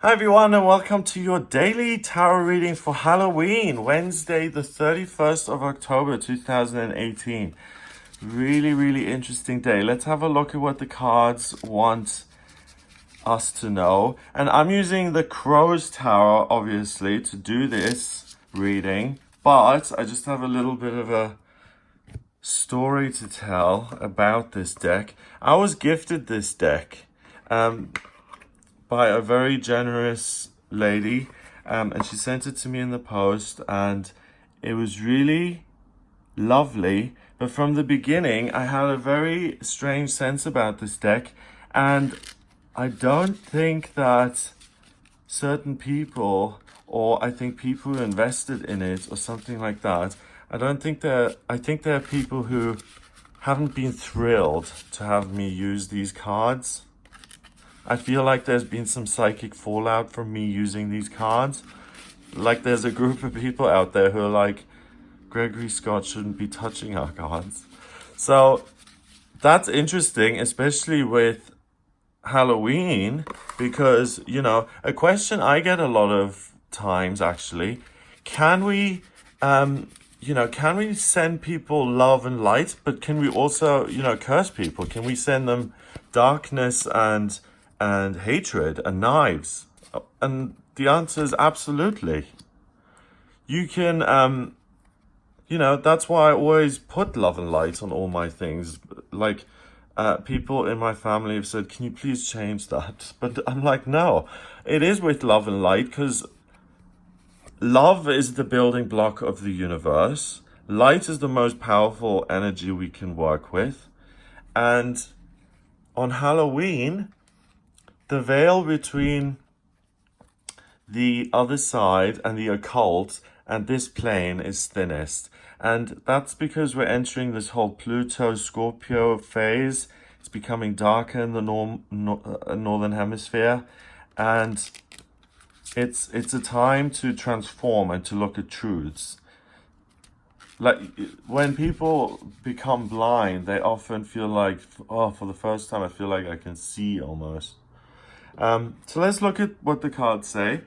Hi everyone and welcome to your daily tarot reading for Halloween, Wednesday the 31st of October 2018. Really interesting day. Let's have a look at what the cards want us to know. And I'm using the Crow's Tarot, obviously, to do this reading, but I just have a little bit of a story to tell about this deck. I was gifted this deck by a very generous lady, and she sent it to me in the post, and it was really lovely. But from the beginning, I had a very strange sense about this deck, and I don't think that certain people, or I think people who invested in it or something like that, I think there are people who haven't been thrilled to have me use these cards. I feel like there's been some psychic fallout from me using these cards. Like there's a group of people out there who are like, Gregory Scott shouldn't be touching our cards. So that's interesting, especially with Halloween, because, a question I get a lot of times actually, can we send people love and light, but can we also, curse people? Can we send them darkness and hatred and knives? And the answer is absolutely. You can, that's why I always put love and light on all my things. Like, people in my family have said, can you please change that? But I'm like, no, it is with love and light, because love is the building block of the universe. Light is the most powerful energy we can work with. And on Halloween, the veil between the other side and the occult and this plane is thinnest. And that's because we're entering this whole Pluto-Scorpio phase. It's becoming darker in the northern hemisphere. And it's a time to transform and to look at truths. Like when people become blind, they often feel like, oh, for the first time, I feel like I can see almost. So let's look at what the cards say.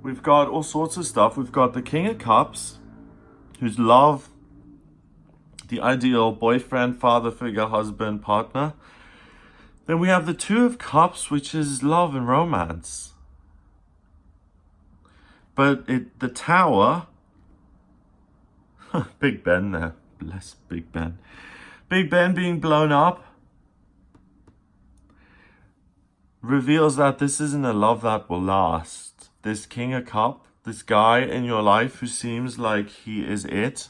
We've got all sorts of stuff. We've got the King of Cups, who's love, the ideal boyfriend, father figure, husband, partner. Then we have the Two of Cups, which is love and romance. But the Tower, Big Ben there, bless Big Ben. Big Ben being blown up reveals that this isn't a love that will last. This King of Cup, this guy in your life who seems like he is it,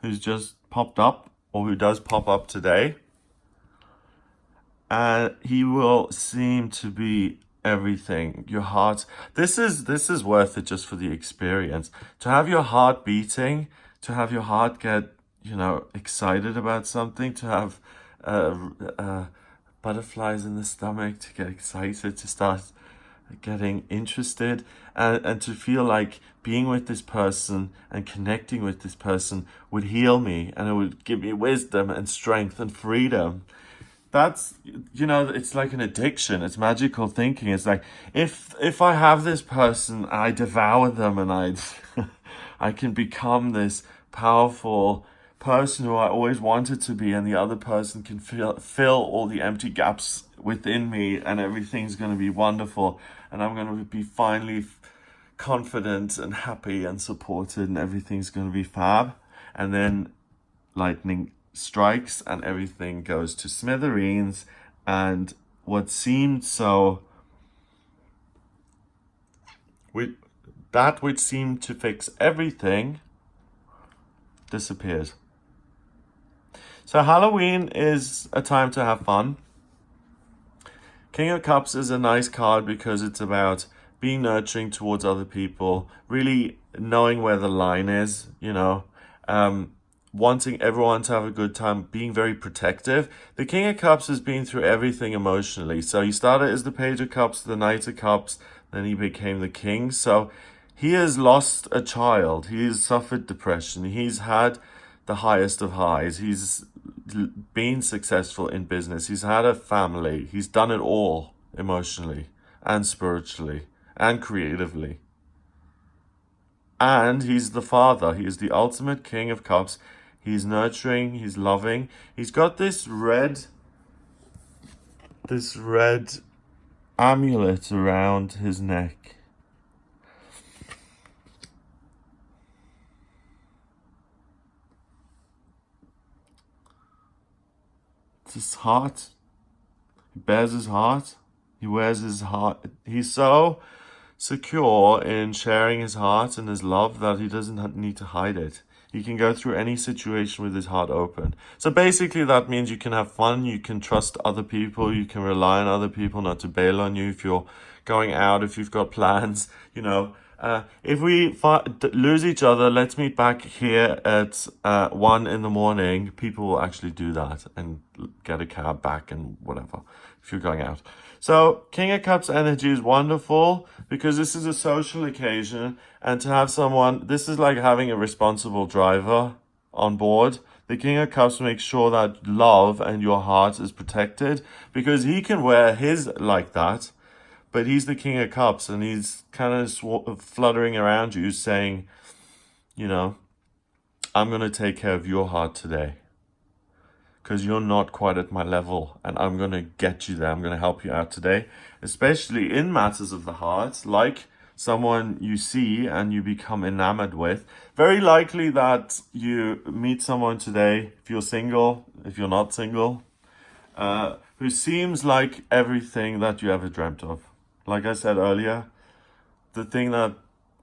who's just popped up, or who does pop up today, and he will seem to be everything. Your heart, this is worth it just for the experience. To have your heart beating, to have your heart get, excited about something, to have butterflies in the stomach, to get excited, to start getting interested, and to feel like being with this person and connecting with this person would heal me, and it would give me wisdom and strength and freedom. That's, it's like an addiction. It's magical thinking. It's like, if I have this person, I devour them, and I can become this powerful person who I always wanted to be, and the other person can fill all the empty gaps within me, and everything's going to be wonderful, and I'm going to be finally confident and happy and supported, and everything's going to be fab. And then lightning strikes and everything goes to smithereens, and what seemed so, that which seemed to fix everything disappears. So Halloween is a time to have fun. King of Cups is a nice card because it's about being nurturing towards other people, really knowing where the line is, wanting everyone to have a good time, being very protective. The King of Cups has been through everything emotionally. So he started as the Page of Cups, the Knight of Cups, then he became the King. So he has lost a child. He has suffered depression. He's had the highest of highs. He's been successful in business. He's had a family. He's done it all emotionally. and spiritually and creatively. And he's the father. He is the ultimate King of Cups. He's nurturing, he's loving. He's got this red amulet around his neck. It's his heart. He bears his heart. He wears his heart. He's so secure in sharing his heart and his love that he doesn't need to hide it. He can go through any situation with his heart open. So basically that means you can have fun, you can trust other people, you can rely on other people not to bail on you if you're going out, if you've got plans, if we lose each other, let's meet back here at 1 in the morning. People will actually do that and get a cab back and whatever if you're going out. So King of Cups energy is wonderful because this is a social occasion, and to have someone, this is like having a responsible driver on board. The King of Cups makes sure that love and your heart is protected because he can wear his like that, but he's the King of Cups and he's kind of fluttering around you saying, I'm going to take care of your heart today because you're not quite at my level and I'm going to get you there. I'm going to help you out today, especially in matters of the heart, like someone you see and you become enamored with. Very likely that you meet someone today, if you're single, if you're not single, who seems like everything that you ever dreamt of. Like I said earlier, the thing that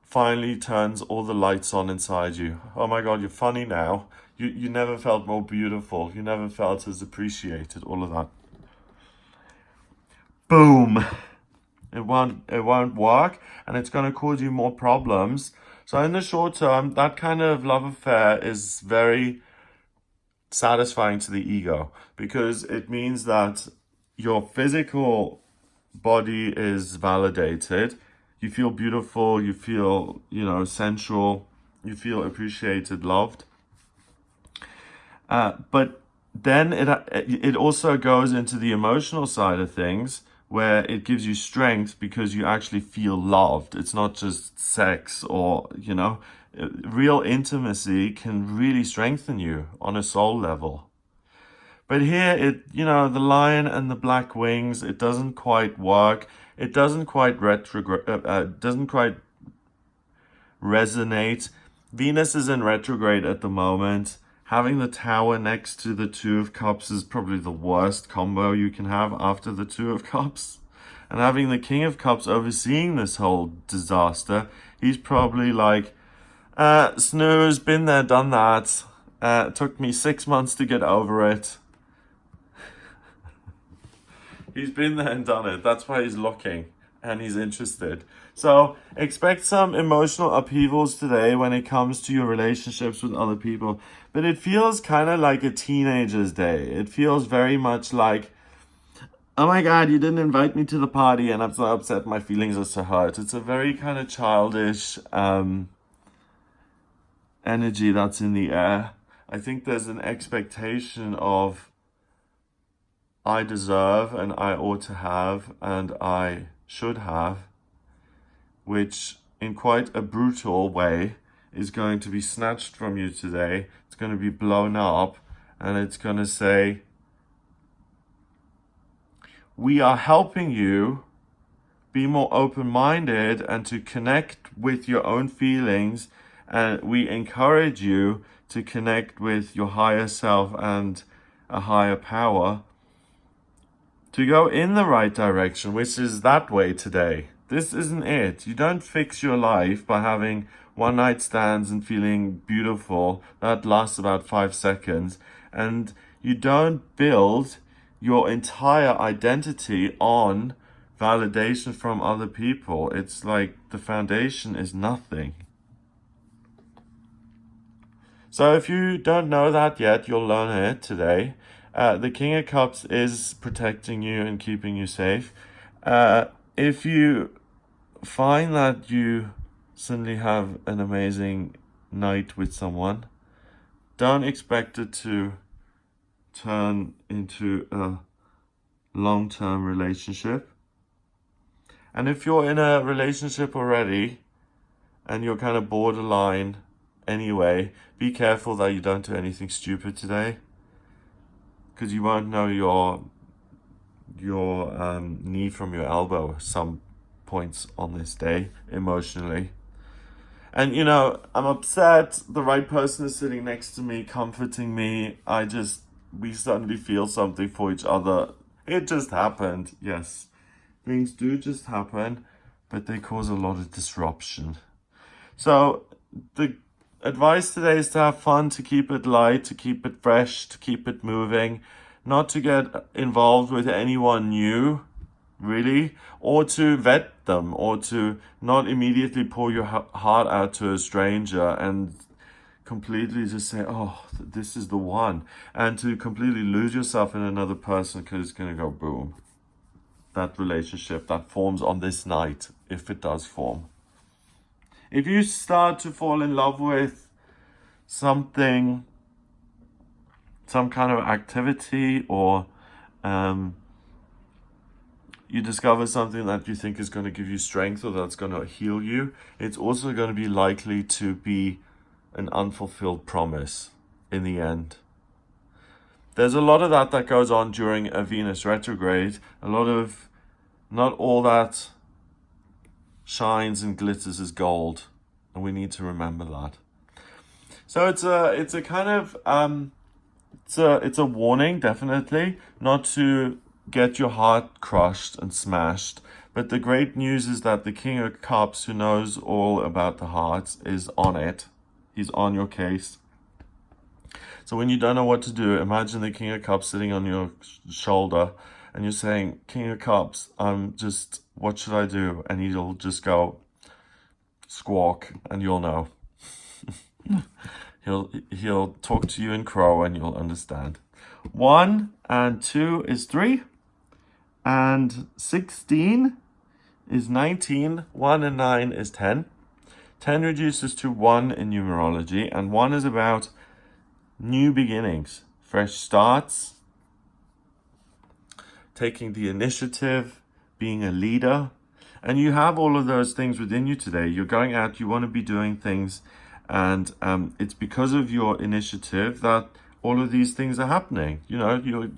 finally turns all the lights on inside you. Oh my God, you're funny now. You never felt more beautiful. You never felt as appreciated. All of that. Boom. It won't work, and it's going to cause you more problems. So in the short term, that kind of love affair is very satisfying to the ego because it means that your physical body is validated. You feel beautiful, you feel, sensual, you feel appreciated, loved. But then it also goes into the emotional side of things where it gives you strength because you actually feel loved. It's not just sex or, real intimacy can really strengthen you on a soul level. But here, the lion and the black wings, it doesn't quite work. It doesn't quite doesn't quite resonate. Venus is in retrograde at the moment. Having the Tower next to the Two of Cups is probably the worst combo you can have after the Two of Cups. And having the King of Cups overseeing this whole disaster, he's probably like, snooze, been there, done that. It took me 6 months to get over it. He's been there and done it. That's why he's looking and he's interested. So expect some emotional upheavals today when it comes to your relationships with other people. But it feels kind of like a teenager's day. It feels very much like, oh my God, you didn't invite me to the party and I'm so upset, my feelings are so hurt. It's a very kind of childish energy that's in the air. I think there's an expectation of I deserve and I ought to have and I should have, which in quite a brutal way is going to be snatched from you today. It's going to be blown up and it's going to say, we are helping you be more open-minded and to connect with your own feelings, and we encourage you to connect with your higher self and a higher power to go in the right direction, which is that way today. This isn't it. You don't fix your life by having one night stands and feeling beautiful. That lasts about 5 seconds. And you don't build your entire identity on validation from other people. It's like the foundation is nothing. So if you don't know that yet, you'll learn it today. The King of Cups is protecting you and keeping you safe. If you find that you suddenly have an amazing night with someone, don't expect it to turn into a long-term relationship. And if you're in a relationship already and you're kind of borderline anyway, be careful that you don't do anything stupid today, because you won't know your knee from your elbow some points on this day emotionally. And you know, I'm upset. The right person is sitting next to me, comforting me. We suddenly feel something for each other. It just happened. Yes, things do just happen, but they cause a lot of disruption. So the advice today is to have fun, to keep it light, to keep it fresh, to keep it moving, not to get involved with anyone new, really, or to vet them, or to not immediately pour your heart out to a stranger and completely just say, oh, this is the one, and to completely lose yourself in another person because it's going to go boom. That relationship that forms on this night, if it does form. If you start to fall in love with something, some kind of activity, or you discover something that you think is going to give you strength or that's going to heal you, it's also going to be likely to be an unfulfilled promise in the end. There's a lot of that goes on during a Venus retrograde. Not all that shines and glitters as gold, and we need to remember that. So it's a kind of it's a warning, definitely, not to get your heart crushed and smashed. But the great news is that the King of Cups, who knows all about the hearts, is on it. He's on your case. So when you don't know what to do, imagine the King of Cups sitting on your shoulder and you're saying, King of Cups, what should I do? And he'll just go, squawk, and you'll know. He'll talk to you in crow and you'll understand. 1 and 2 is 3. And 16 is 19. 1 and 9 is 10. 10 reduces to 1 in numerology, and 1 is about new beginnings, fresh starts, taking the initiative, being a leader. And you have all of those things within you today. You're going out, you want to be doing things, and it's because of your initiative that all of these things are happening. You know,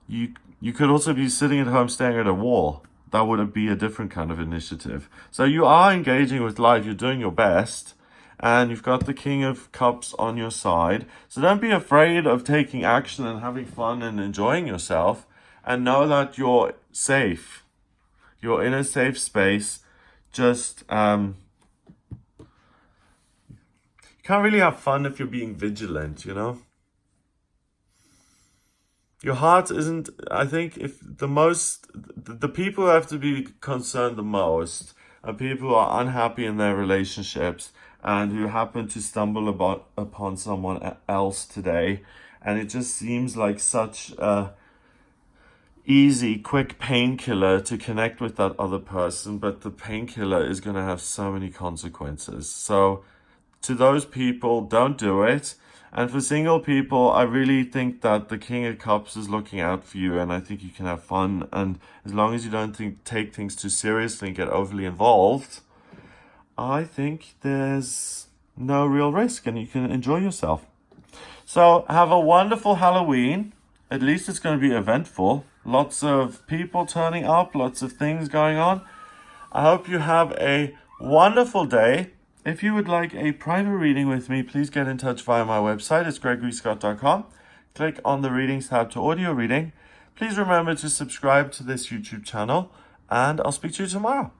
you could also be sitting at home staring at a wall. That would be a different kind of initiative. So you are engaging with life, you're doing your best, and you've got the King of Cups on your side. So don't be afraid of taking action and having fun and enjoying yourself, and know that you're safe. You're in a safe space. Just, you can't really have fun if you're being vigilant, you know? Your heart isn't, I think, if the people who have to be concerned the most are people who are unhappy in their relationships and who happen to stumble upon someone else today. And it just seems like such a easy, quick painkiller to connect with that other person, but the painkiller is going to have so many consequences. So to those people, don't do it. And for single people, I really think that the King of Cups is looking out for you, and I think you can have fun. And as long as you don't take things too seriously and get overly involved, I think there's no real risk and you can enjoy yourself. So have a wonderful Halloween. At least it's going to be eventful. Lots of people turning up, lots of things going on. I hope you have a wonderful day. If you would like a private reading with me, please get in touch via my website. It's gregoryscott.com. Click on the Readings tab to audio reading. Please remember to subscribe to this YouTube channel, and I'll speak to you tomorrow.